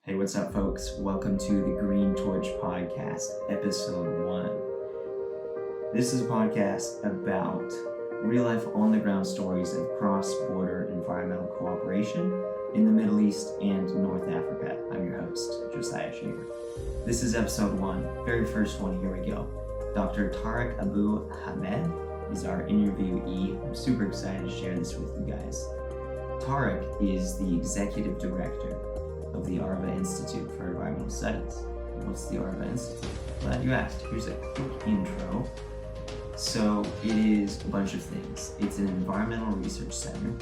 Hey, what's up, folks? Welcome to the Green Torch Podcast, Episode 1. This is a podcast about real-life, on-the-ground stories of cross-border environmental cooperation in the Middle East and North Africa. I'm your host, Josiah Shaver. This is Episode 1, very first one. Here we go. Dr. Tareq Abu Hamed is our interviewee. I'm super excited to share this with you guys. Tareq is the Executive Director of the Arava Institute for Environmental Studies. What's the Arava Institute? Glad you asked. Here's a quick intro. So it is a bunch of things. It's an environmental research center.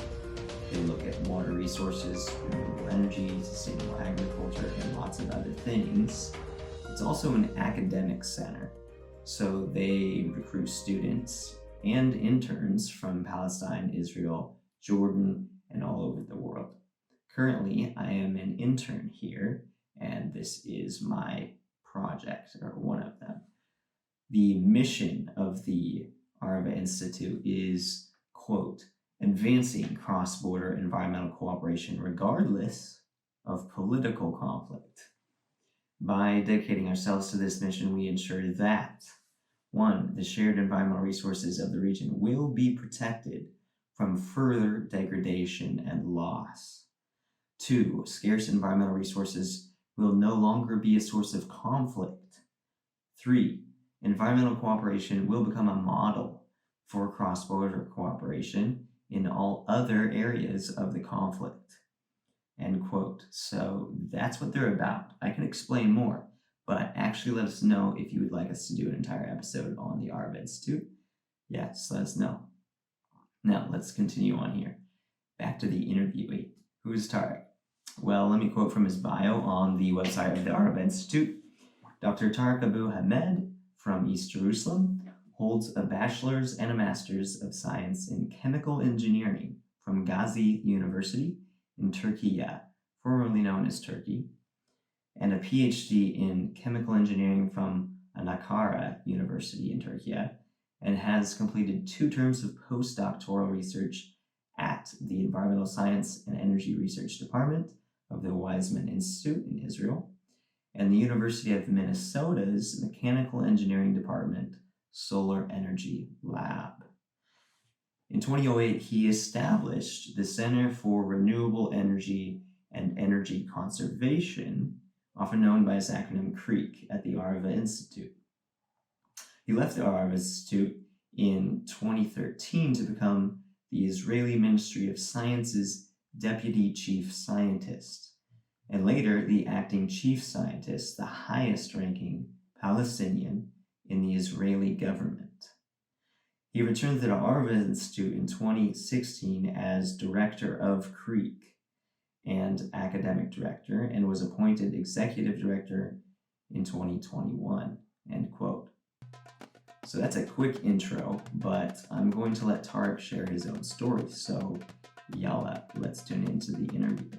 They look at water resources, renewable energy, sustainable agriculture, and lots of other things. It's also an academic center. So they recruit students and interns from Palestine, Israel, Jordan, and all over the world. Currently, I am an intern here, and this is my project, or one of them. The mission of the Arava Institute is, quote, advancing cross-border environmental cooperation regardless of political conflict. By dedicating ourselves to this mission, we ensure that, 1, the shared environmental resources of the region will be protected from further degradation and loss. 2, scarce environmental resources will no longer be a source of conflict. 3, environmental cooperation will become a model for cross-border cooperation in all other areas of the conflict. End quote. So that's what they're about. I can explain more, but actually let us know if you would like us to do an entire episode on the Arava Institute. Yes, let us know. Now, let's continue on here. Back to the interviewee. Who is Tareq? Well, let me quote from his bio on the website of the Arava Institute. Dr. Tareq Abu Hamed from East Jerusalem holds a bachelor's and a master's of science in chemical engineering from Gazi University in Turkey, formerly known as Turkey, and a PhD in chemical engineering from Ankara University in Turkey, and has completed 2 terms of postdoctoral research at the Environmental Science and Energy Research Department of the Weizmann Institute in Israel, and the University of Minnesota's Mechanical Engineering Department Solar Energy Lab. In 2008, he established the Center for Renewable Energy and Energy Conservation, often known by its acronym CREEC, at the Arava Institute. He left the Arava Institute in 2013 to become the Israeli Ministry of Science's Deputy Chief Scientist, and later the Acting Chief Scientist, the highest-ranking Palestinian in the Israeli government. He returned to the Arava Institute in 2016 as Director of CREEC and Academic Director, and was appointed Executive Director in 2021, end quote. So that's a quick intro, but I'm going to let Tareq share his own story. So, yalla, let's tune into the interview.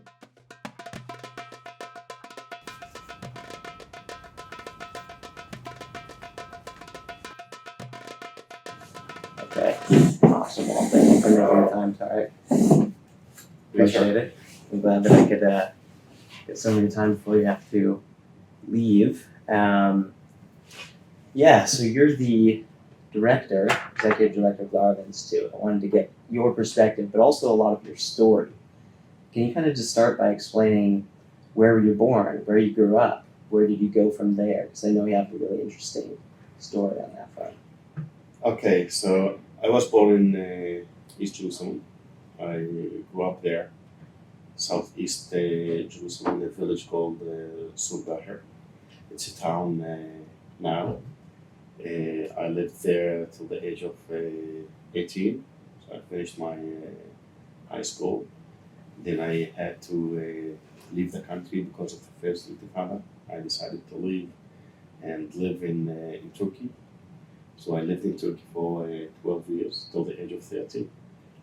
Okay, awesome. Well, thank you for making the time, Tareq. Appreciate it. I'm glad that I could get some of your time before you have to leave. So you're the Executive Director of the Arava Institute. I wanted to get your perspective, but also a lot of your story. Can you kind of just start by explaining where you were born, where you grew up, where did you go from there? Because I know you have a really interesting story on that front. Okay, so I was born in East Jerusalem. I grew up there, southeast Jerusalem, in a village called Surbaher. It's a town now. I lived there till the age of 18, so I finished my high school. Then I had to leave the country because of the first intifada. I decided to leave and live in Turkey. So I lived in Turkey for 12 years, till the age of 30.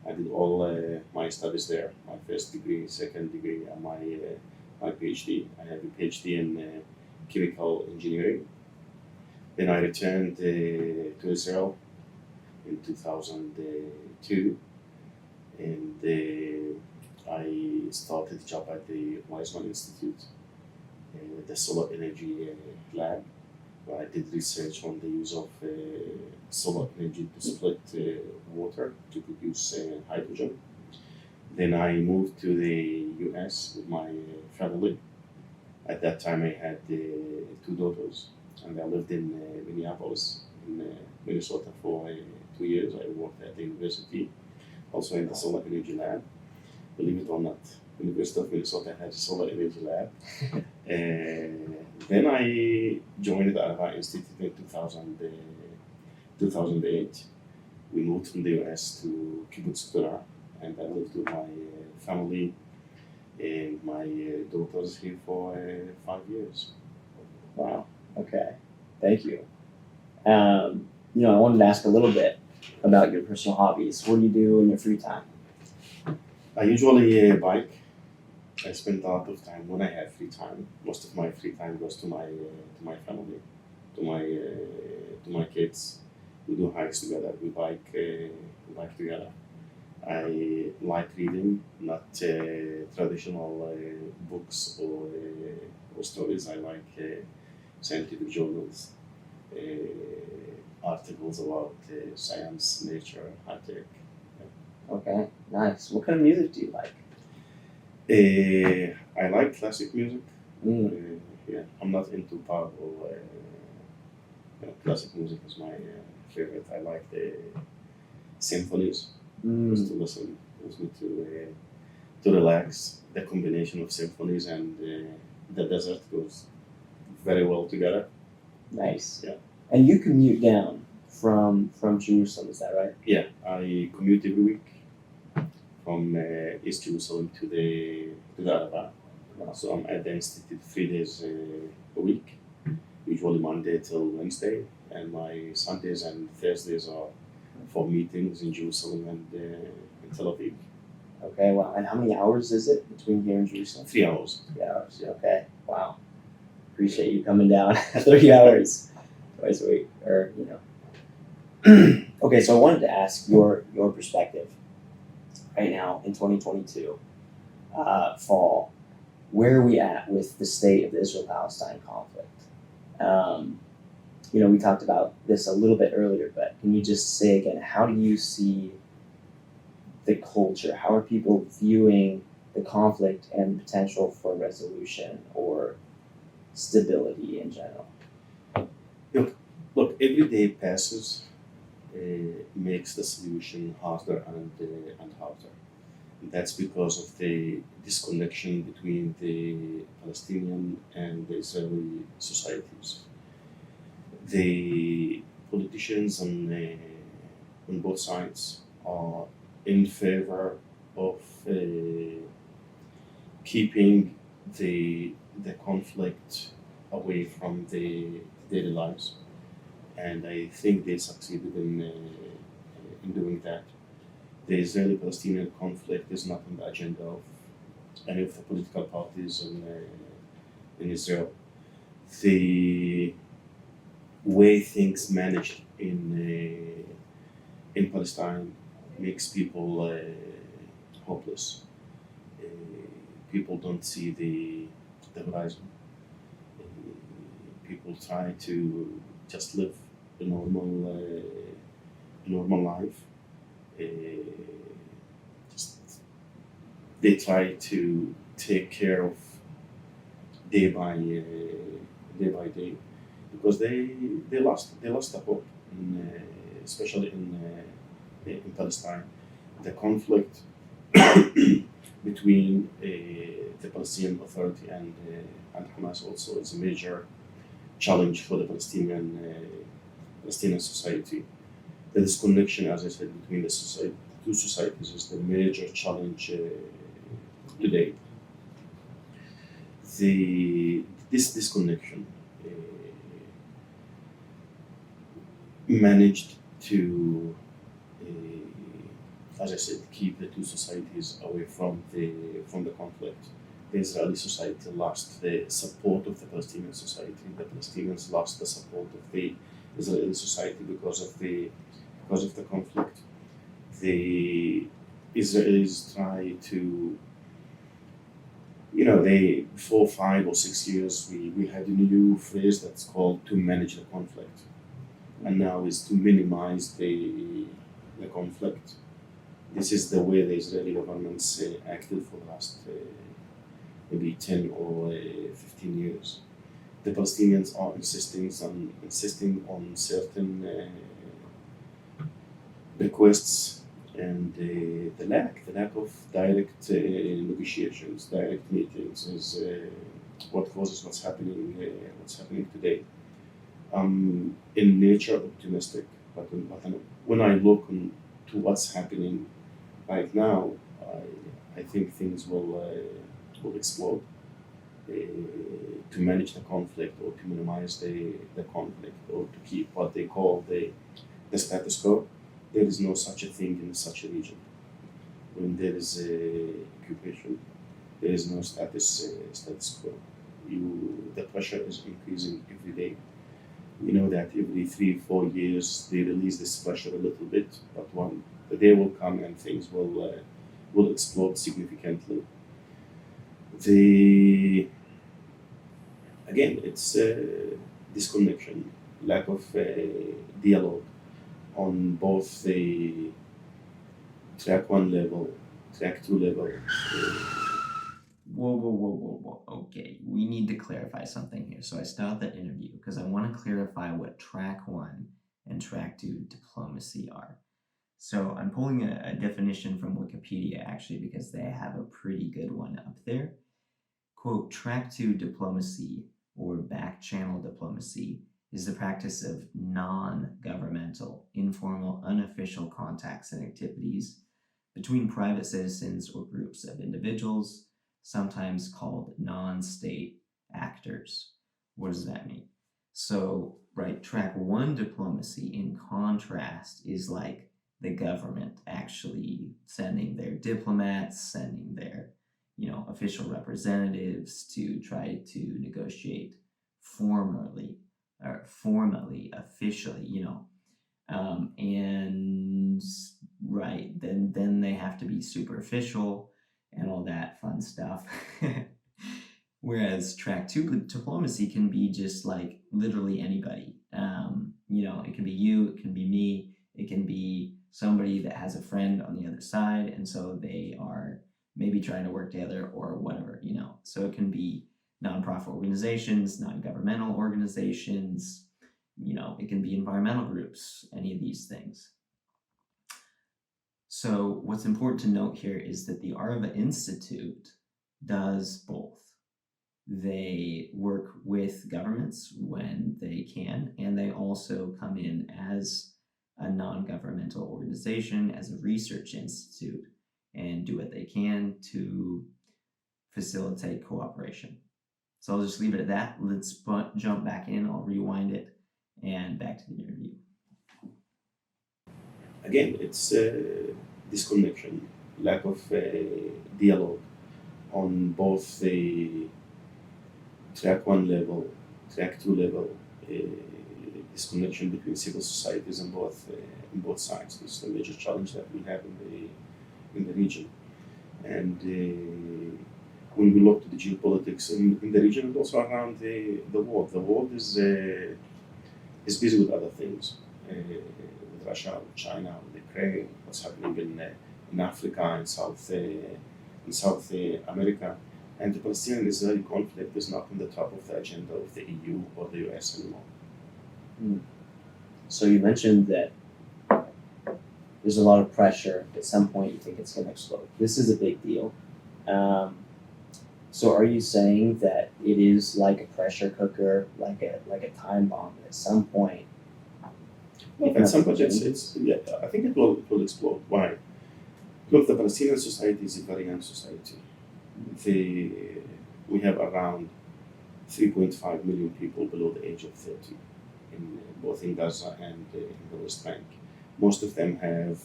I did all my studies there, my first degree, second degree, and my PhD. I have a PhD in chemical engineering. Then I returned to Israel in 2002, and I started a job at the Weizmann Institute the solar energy lab, where I did research on the use of solar energy to split water to produce hydrogen. Then I moved to the US with my family. At that time, I had two daughters, and I lived in Minneapolis, in Minnesota for 2 years. I worked at the university, also in the solar energy lab. Believe it or not, University of Minnesota has a solar energy lab. Then I joined the Arava Institute in 2008. We moved from the US to Kibbutz Torah, and I lived with my family and my daughters here for 5 years. Wow. Okay. Thank you. I wanted to ask a little bit about your personal hobbies. What do you do in your free time? I usually bike. I spend a lot of time when I have free time. Most of my free time goes to my family, to my kids. We do hikes together. We bike together. I like reading, not traditional books or stories. I like scientific journals, articles about science, nature, high tech. Okay, nice. What kind of music do you like? I like classic music. Mm. Yeah, I'm not into pop or classic music is my favorite. I like the symphonies. Just to listen to relax. The combination of symphonies and the desert goes very well together. Nice. Yeah. And you commute down from Jerusalem, is that right? Yeah, I commute every week from East Jerusalem to the Arava. So I'm at the institute 3 days a week, usually Monday till Wednesday, and my Sundays and Thursdays are for meetings in Jerusalem and in Tel Aviv. Okay, wow. And how many hours is it between here and Jerusalem? 3 hours. 3 hours, okay. Wow. Appreciate you coming down 3 hours twice a week, or. Okay, so I wanted to ask your perspective right now in 2022, fall. Where are we at with the state of the Israel-Palestine conflict? We talked about this a little bit earlier, but can you just say again, how do you see the culture? How are people viewing the conflict and the potential for resolution or stability in general? Look, every day passes makes the solution harder and harder. That's because of the disconnection between the Palestinian and the Israeli societies. The politicians on both sides are in favor of keeping the conflict away from the daily lives, and I think they succeeded in doing that. The Israeli-Palestinian conflict is not on the agenda of any of the political parties in Israel. The way things managed in Palestine makes people hopeless. People don't see the horizon. People try to just live a normal life. They try to take care of day by day, because they lost the hope, especially in Palestine. The conflict between the Palestinian Authority and Hamas also is a major challenge for the Palestinian society. The disconnection, as I said, between the two societies is the major challenge today. This disconnection managed to, as I said, keep the two societies away from the conflict. The Israeli society lost the support of the Palestinian society. The Palestinians lost the support of the Israeli society because of the conflict. The Israelis try to They before 5 or 6 years, we had a new phrase that's called to manage the conflict, and now is to minimize the conflict. This is the way the Israeli government's acted for the last maybe 10 or 15 years. The Palestinians are insisting on certain requests, and the lack of direct negotiations, direct meetings is what causes what's happening today. In nature optimistic, when I look to what's happening right now, I think things will explode. To manage the conflict or to minimize the conflict or to keep what they call the status quo, there is no such a thing in such a region. When there is a occupation, there is no status quo. The pressure is increasing every day. We know that every 3 4 years they release this pressure a little bit, but the day will come and things will explode significantly. The Again, it's disconnection, lack of dialogue on both the track one level, track two level. Whoa, whoa, whoa, whoa, whoa. Okay, we need to clarify something here. So I stopped the interview because I want to clarify what track one and track two diplomacy are. So I'm pulling a definition from Wikipedia actually because they have a pretty good one up there. Quote, track two diplomacy or back channel diplomacy is the practice of non-governmental, informal, unofficial contacts and activities between private citizens or groups of individuals, sometimes called non-state actors. What does that mean? So, right, track one diplomacy, in contrast, is like the government actually sending their diplomats, sending their official representatives to try to negotiate formally, officially, and right, then they have to be superficial and all that fun stuff. Whereas track two diplomacy can be just like literally anybody. It can be you, it can be me, it can be somebody that has a friend on the other side, and so they are maybe trying to work together or whatever. So it can be nonprofit organizations, non-governmental organizations, it can be environmental groups, any of these things. So what's important to note here is that the Arava Institute does both. They work with governments when they can, and they also come in as a non-governmental organization, as a research institute, and do what they can to facilitate cooperation. So I'll just leave it at that. Let's jump back in. I'll rewind it and back to the interview. Again, it's disconnection, lack of dialogue on both the track one level, track two level, disconnection between civil societies on both sides. This is the major challenge that we have in the region. And when we look to the geopolitics in the region and also around the world is busy with other things, with Russia, with China, with Ukraine, what's happening in Africa, in South America. And the Palestinian-Israeli conflict is not on the top of the agenda of the EU or the US anymore. So you mentioned that there's a lot of pressure. At some point, you think it's going to explode. This is a big deal. So are you saying that it is like a pressure cooker, like a time bomb? At some point, at some point, I think it will explode. Why? Look, the Palestinian society is a very young society. We have around 3.5 million people below the age of 30, both in Gaza and in the West Bank. Most of them have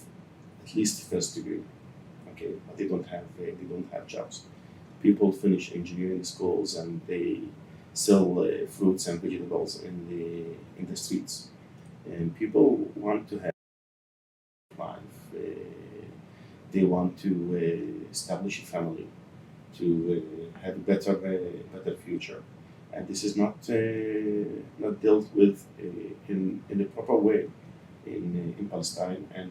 at least first degree, okay, but they don't have jobs. People finish engineering schools and they sell fruits and vegetables in the streets. And people want to have life. They want to establish a family. to have a better future. And this is not dealt with in the proper way in Palestine and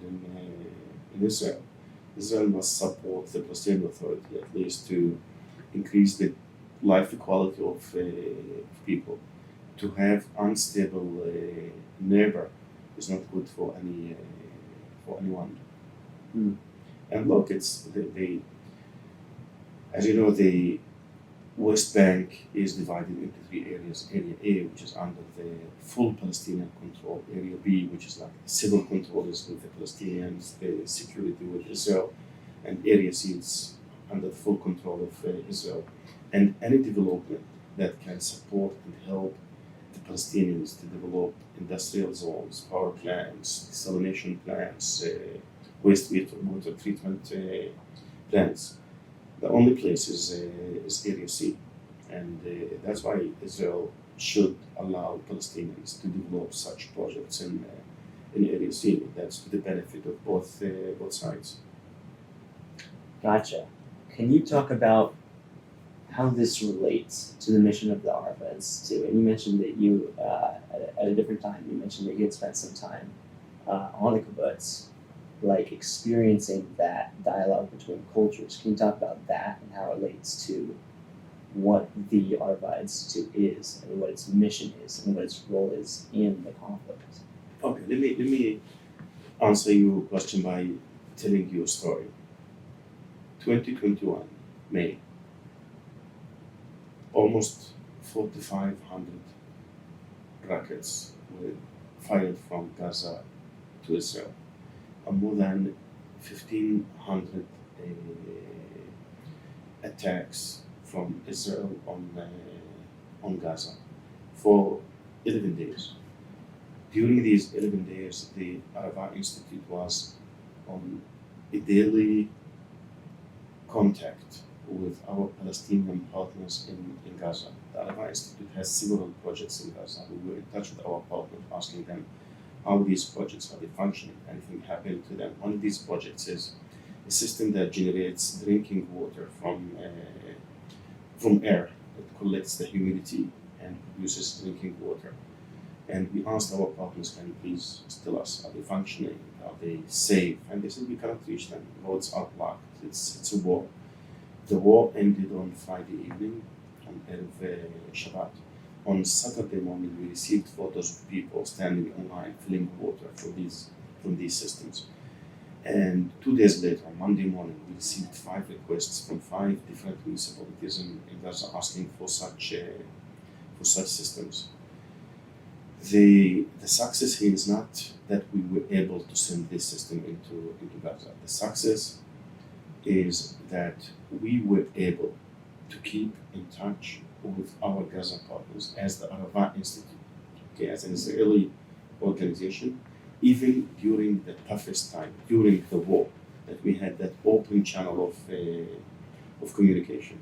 in Israel. Israel must support the Palestinian Authority at least to increase the life equality of people. To have unstable neighbor is not good for anyone. Mm. And look, it's the as you know, the West Bank is divided into three areas: Area A, which is under the full Palestinian control; Area B, which is like civil control, is with the Palestinians, the security with Israel; and Area C is under the full control of Israel. And any development that can support and help the Palestinians to develop industrial zones, power plants, desalination plants, water treatment plants. The only place is Area C, and that's why Israel should allow Palestinians to develop such projects in Area C. That's to the benefit of both sides. Gotcha. Can you talk about how this relates to the mission of the Arava Institute? And you mentioned that you, at a different time, you mentioned that you had spent some time on the kibbutz, like experiencing that dialogue between cultures. Can you talk about that and how it relates to what the Arava Institute is and what its mission is and what its role is in the conflict? Okay, let me answer your question by telling you a story. 2021, May. Almost 4,500 rockets were fired from Gaza to Israel. More than 1,500 attacks from Israel on Gaza for 11 days. During these 11 days, the Arava Institute was on a daily contact with our Palestinian partners in Gaza. The Arava Institute has several projects in Gaza. We were in touch with our partners, asking them how these projects are functioning, anything happened to them. One of these projects is a system that generates drinking water from air. It collects the humidity and produces drinking water. And we asked our partners, can you please tell us, are they functioning? Are they safe? And they said, we cannot reach them. Roads are blocked. It's a war. The war ended on Friday evening, on Erev Shabbat. On Saturday morning, we received photos of people standing in line filling water from these systems. And 2 days later, on Monday morning, we received 5 requests from 5 different municipalities in Gaza asking for such systems. The success here is not that we were able to send this system into Gaza. The success is that we were able to keep in touch with our Gaza partners as the Arava Institute, okay, as an Israeli organization, even during the toughest time, during the war, that we had that open channel of communication.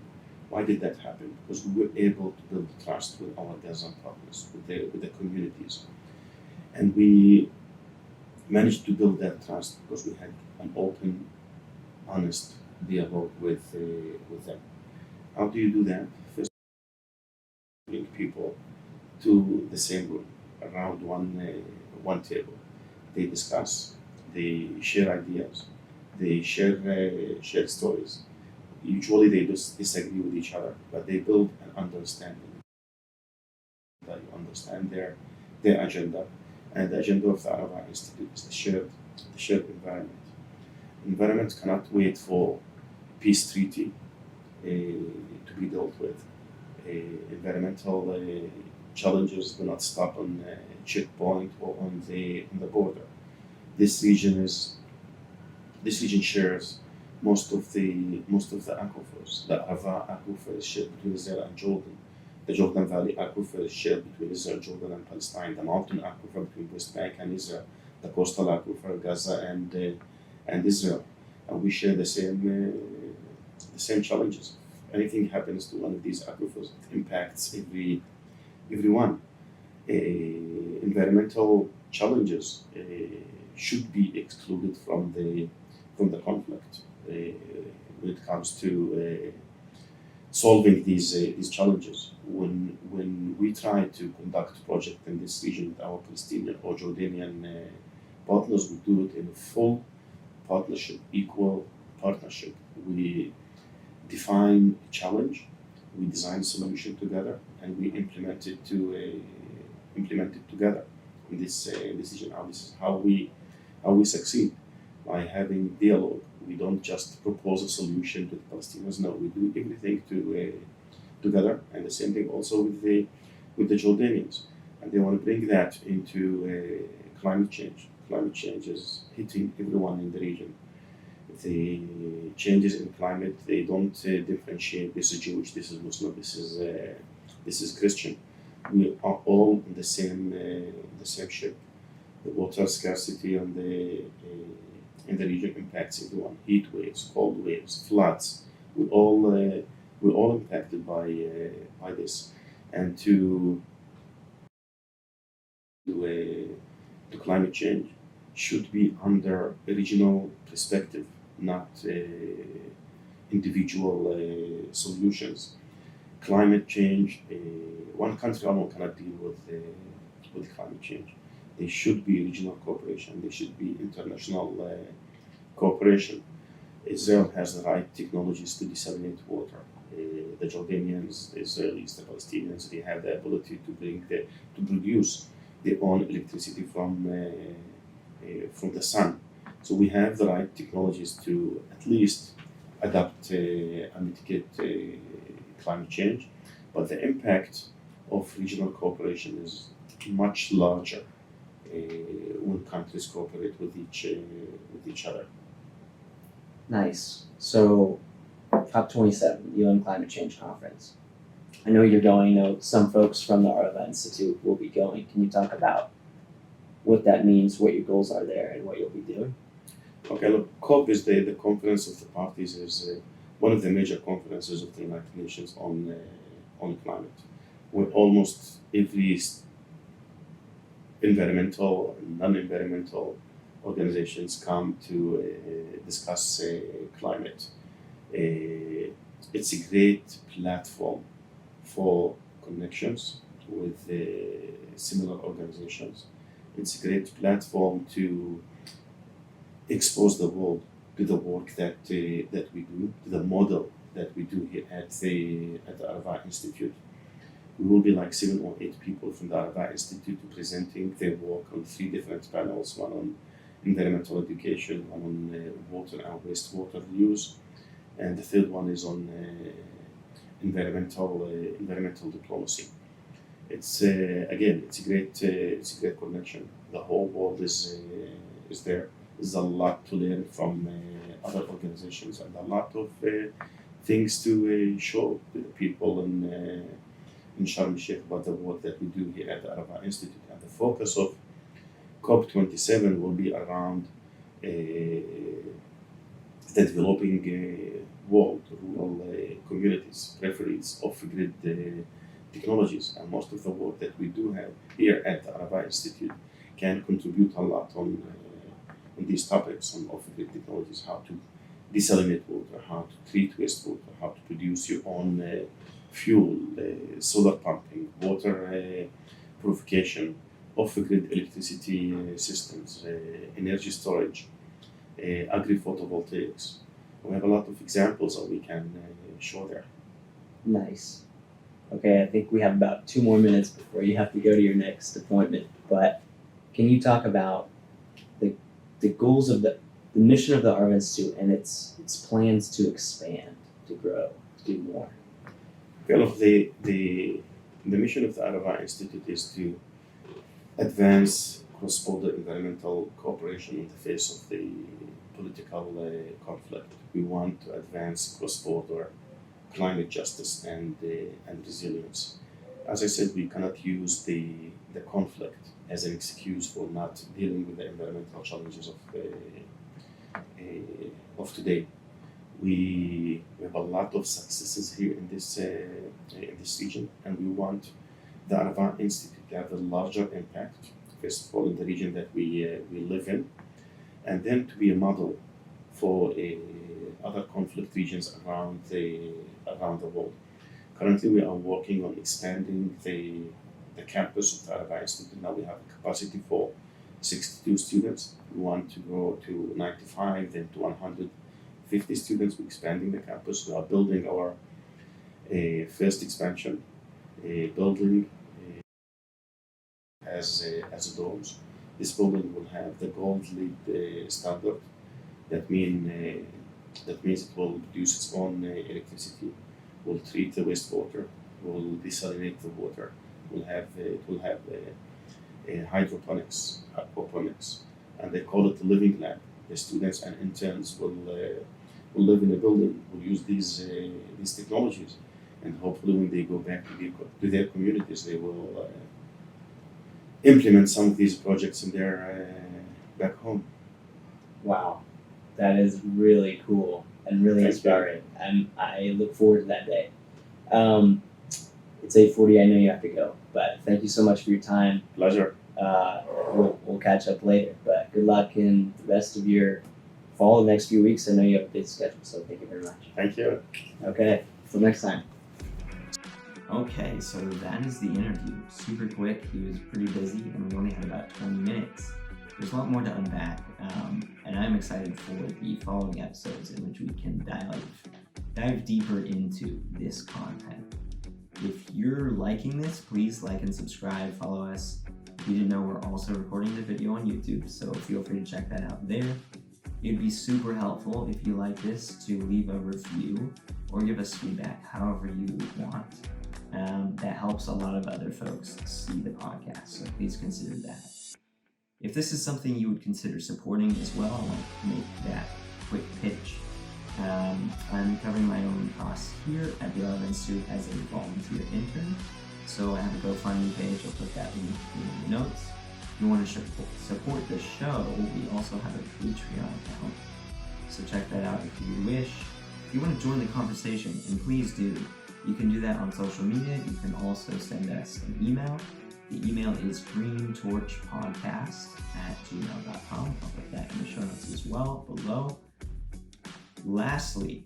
Why did that happen? Because we were able to build trust with our Gaza partners, with the communities. And we managed to build that trust because we had an open, honest dialogue with them. How do you do that? First, bring people to the same room, around one table. They discuss, they share ideas, they share stories. Usually they just disagree with each other, but they build an understanding. That you understand their agenda, and the agenda of the Arava Institute is the shared environment. Environment cannot wait for peace treaty to be dealt with. Environmental challenges do not stop on a checkpoint or on the border. This region shares most of the aquifers. The Arava aquifer is shared between Israel and Jordan. The Jordan Valley aquifer is shared between Israel, Jordan, and Palestine. The mountain aquifer between West Bank and Israel. The coastal aquifer, Gaza and Israel. And we share the same challenges. If anything happens to one of these aquifers, it impacts everyone. Environmental challenges should be excluded from the conflict when it comes to solving these challenges. When we try to conduct project in this region with our Palestinian or Jordanian partners, we do it in a full partnership, equal partnership. We define a challenge, we design a solution together, and we implement it together in this decision. This is how we succeed, by having dialogue. We don't just propose a solution to the Palestinians. No, we do everything together, and the same thing also with the Jordanians. And they want to bring that into climate change. Climate change is hitting everyone in the region. The changes in climate, they don't differentiate. This is Jewish, this is Muslim, this is Christian. We are all in the same ship. The water scarcity in the region impacts everyone. Heat waves, cold waves, floods. We're all impacted by this. And to climate change should be under a regional perspective, not individual solutions. Climate change, one country alone cannot deal with climate change. There should be regional cooperation. There should be international cooperation. Israel has the right technologies to desalinate water. The Jordanians, the Israelis, the Palestinians, they have the ability to produce their own electricity from the sun. So we have the right technologies to at least adapt and mitigate climate change. But the impact of regional cooperation is much larger when countries cooperate with each other. Nice. So, COP27, UN Climate Change Conference. I know you're going. I know some folks from the Arava Institute will be going. Can you talk about what that means, what your goals are there, and what you'll be doing? Okay, look, COP is the conference of the parties, is one of the major conferences of the United Nations on climate, where almost every environmental and non-environmental organizations come to discuss climate. It's a great platform for connections with similar organizations. It's a great platform to expose the world to the work that we do, to the model that we do here at the Arava Institute. We will be like 7 or 8 people from the Arava Institute presenting their work on 3 different panels: one on environmental education, one on water and wastewater use, and the third one is on environmental diplomacy. It's again, it's a great connection. The whole world is there. There's a lot to learn from other organizations, and a lot of things to show to the people in Sharm el-Sheikh about the work that we do here at the Arava Institute. And the focus of COP27 will be around the developing world, rural communities, preference of grid technologies. And most of the work that we do have here at the Arava Institute can contribute a lot on these topics on off-grid technologies: how to desalinate water, how to treat wastewater, how to produce your own fuel, solar pumping, water purification, off-grid electricity systems, energy storage, agri-photovoltaics. We have a lot of examples that we can show there. Nice. Okay, I think we have about 2 more minutes before you have to go to your next appointment. But can you talk about the goals of the mission of the Arava Institute and its plans to expand, to grow, to do more? Well, the mission of the Arava Institute is to advance cross-border environmental cooperation in the face of the political conflict. We want to advance cross-border climate justice and resilience. As I said, we cannot use the conflict as an excuse for not dealing with the environmental challenges of today. We have a lot of successes here in this region, and we want the Arava Institute to have a larger impact, first of all in the region that we live in, and then to be a model for other conflict regions around the world. Currently, we are working on expanding the campus of Arava Institute. Now we have a capacity for 62 students. We want to go to 95, then to 150 students. We're expanding the campus. We are building our first expansion building as dorms. This building will have the gold LEED standard. That means it will produce its own electricity. Will treat the wastewater. Will desalinate the water. It will have hydroponics, aquaponics, and they call it the living lab. The students and interns will live in a building. Will use these technologies, and hopefully, when they go back to their communities, they will implement some of these projects in their back home. Wow, that is really cool and really inspiring. And I look forward to that day. It's 8:40. I know you have to go, but thank you so much for your time. Pleasure. We'll catch up later. But good luck in the rest of your fall, the next few weeks. I know you have a big schedule, so thank you very much. Thank you. Okay, till next time. Okay, so that is the interview. Super quick. He was pretty busy, and we only had about 20 minutes. There's a lot more to unpack, and I'm excited for the following episodes in which we can dive deeper into this content. If you're liking this, please like and subscribe, follow us. If you didn't know, we're also recording the video on YouTube, so feel free to check that out there. It'd be super helpful if you like this to leave a review or give us feedback however you want. That helps a lot of other folks see the podcast, so please consider that. If this is something you would consider supporting as well, I want to make that quick pitch. I'm covering my own costs here at the Arava Institute as a volunteer intern. So I have a GoFundMe page, I'll put that link in the notes. If you want to support the show, we also have a Patreon account. So check that out if you wish. If you want to join the conversation, and please do, you can do that on social media. You can also send us an email. The email is greentorchpodcast@gmail.com. I'll put that in the show notes as well below. Lastly,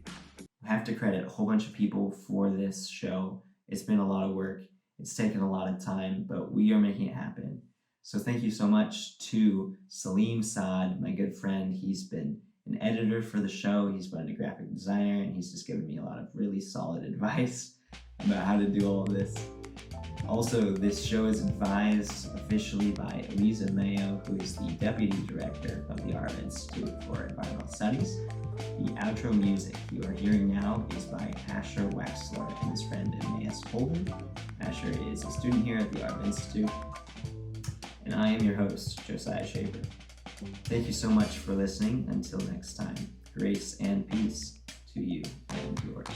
I have to credit a whole bunch of people for this show. It's been a lot of work. It's taken a lot of time, but we are making it happen. So thank you so much to Salim Saad, my good friend. He's been an editor for the show. He's been a graphic designer, and he's just given me a lot of really solid advice about how to do all of this. Also, this show is advised officially by Elisa Mayo, who is the Deputy Director of the Arava Institute for Environmental Studies. The outro music you are hearing now is by Asher Waxler and his friend Emmaus Holden. Asher is a student here at the Arava Institute. And I am your host, Josiah Shaver. Thank you so much for listening. Until next time, grace and peace to you and yours.